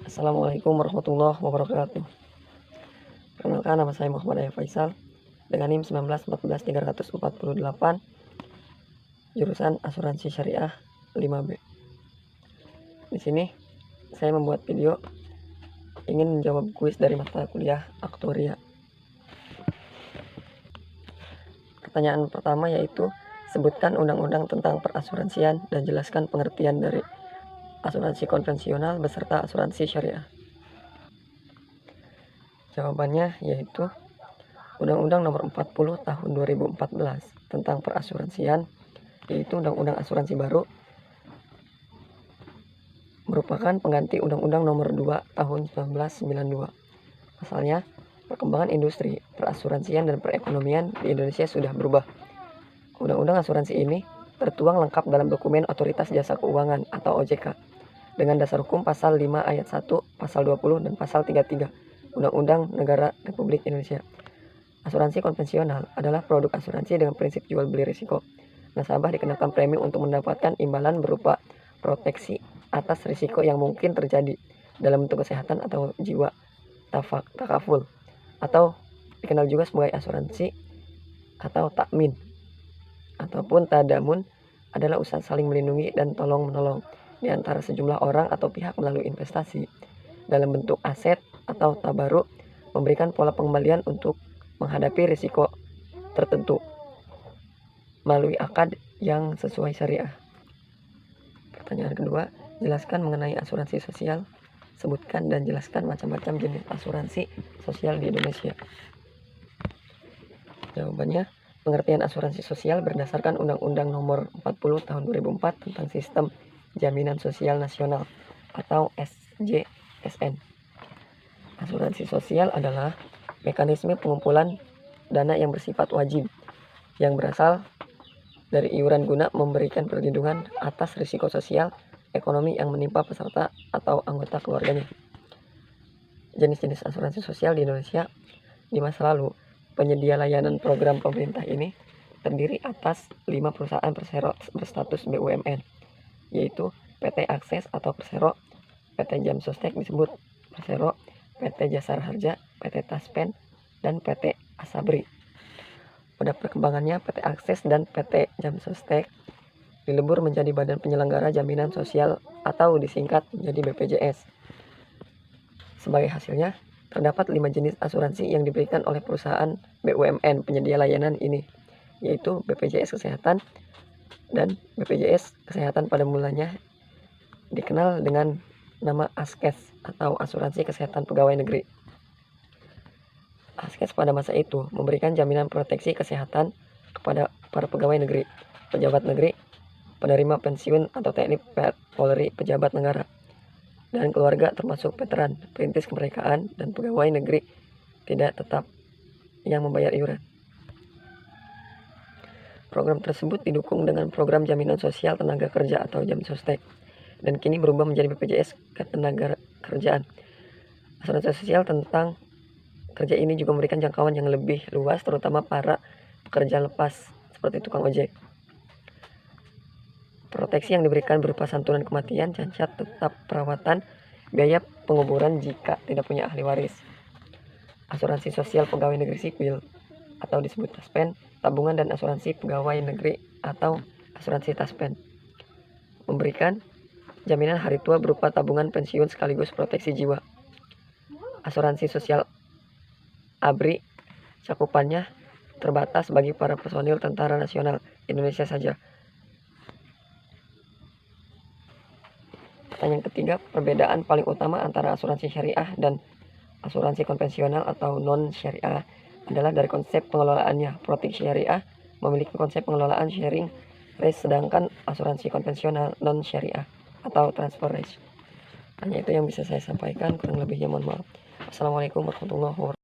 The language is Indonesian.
Assalamualaikum warahmatullahi wabarakatuh. Perkenalkan, nama saya Muhammad Ayah Faisal dengan NIM 1914348, jurusan Asuransi Syariah 5B. Di sini saya membuat video ingin menjawab kuis dari mata kuliah Aktuaria. Pertanyaan pertama yaitu, sebutkan undang-undang tentang perasuransian dan jelaskan pengertian dari asuransi konvensional beserta asuransi syariah. Jawabannya yaitu Undang-Undang Nomor 40 Tahun 2014 tentang perasuransian, yaitu Undang-Undang Asuransi baru, merupakan pengganti Undang-Undang Nomor 2 Tahun 1992. Pasalnya, perkembangan industri perasuransian dan perekonomian di Indonesia sudah berubah. Undang-Undang Asuransi ini tertuang lengkap dalam dokumen Otoritas Jasa Keuangan atau OJK dengan dasar hukum pasal 5 ayat 1, pasal 20 dan pasal 33 Undang-Undang Negara Republik Indonesia. Asuransi konvensional adalah produk asuransi dengan prinsip jual beli risiko. Nasabah dikenakan premi untuk mendapatkan imbalan berupa proteksi atas risiko yang mungkin terjadi dalam bentuk kesehatan atau jiwa, takaful, atau dikenal juga sebagai asuransi atau takmin ataupun tadamun, adalah usaha saling melindungi dan tolong-menolong di antara sejumlah orang atau pihak melalui investasi dalam bentuk aset atau tabaruk, memberikan pola pengembalian untuk menghadapi risiko tertentu melalui akad yang sesuai syariah. Pertanyaan kedua, jelaskan mengenai asuransi sosial. Sebutkan dan jelaskan macam-macam jenis asuransi sosial di Indonesia. Jawabannya, pengertian asuransi sosial berdasarkan Undang-Undang Nomor 40 Tahun 2004 tentang Sistem Jaminan Sosial Nasional atau SJSN. Asuransi sosial adalah mekanisme pengumpulan dana yang bersifat wajib yang berasal dari iuran guna memberikan perlindungan atas risiko sosial ekonomi yang menimpa peserta atau anggota keluarganya. Jenis-jenis asuransi sosial di Indonesia di masa lalu, penyedia layanan program pemerintah ini terdiri atas 5 perusahaan persero berstatus BUMN, yaitu PT Akses atau Persero, PT Jam Sostek disebut Persero, PT Jasara Harja, PT Taspen, dan PT Asabri. Pada perkembangannya, PT Akses dan PT Jam Sostek dilebur menjadi Badan Penyelenggara Jaminan Sosial atau disingkat menjadi BPJS. Sebagai hasilnya, terdapat 5 jenis asuransi yang diberikan oleh perusahaan BUMN penyedia layanan ini, yaitu BPJS Kesehatan dan BPJS Kesehatan pada mulanya dikenal dengan nama Askes atau Asuransi Kesehatan Pegawai Negeri. Askes pada masa itu memberikan jaminan proteksi kesehatan kepada para pegawai negeri, pejabat negeri, penerima pensiun atau TNI, Polri, pejabat negara, dan keluarga termasuk veteran, perintis kemerdekaan, dan pegawai negeri tidak tetap yang membayar iuran. Program tersebut didukung dengan program jaminan sosial tenaga kerja atau Jam Sostek, dan kini berubah menjadi BPJS Ketenagakerjaan. Asuransi sosial tentang kerja ini juga memberikan jangkauan yang lebih luas, terutama para pekerja lepas seperti tukang ojek. Proteksi yang diberikan berupa santunan kematian, cacat, tetap perawatan, biaya penguburan jika tidak punya ahli waris. Asuransi sosial pegawai negeri sipil atau disebut Taspen, tabungan dan asuransi pegawai negeri atau asuransi Taspen, memberikan jaminan hari tua berupa tabungan pensiun sekaligus proteksi jiwa. Asuransi sosial ABRI cakupannya terbatas bagi para personil Tentara Nasional Indonesia saja. Pertanyaan ketiga, perbedaan paling utama antara asuransi syariah dan asuransi konvensional atau non-syariah adalah dari konsep pengelolaannya. Produk syariah memiliki konsep pengelolaan sharing risk, sedangkan asuransi konvensional non-syariah atau transfer risk. Hanya itu yang bisa saya sampaikan, kurang lebihnya mohon maaf. Assalamualaikum warahmatullahi wabarakatuh.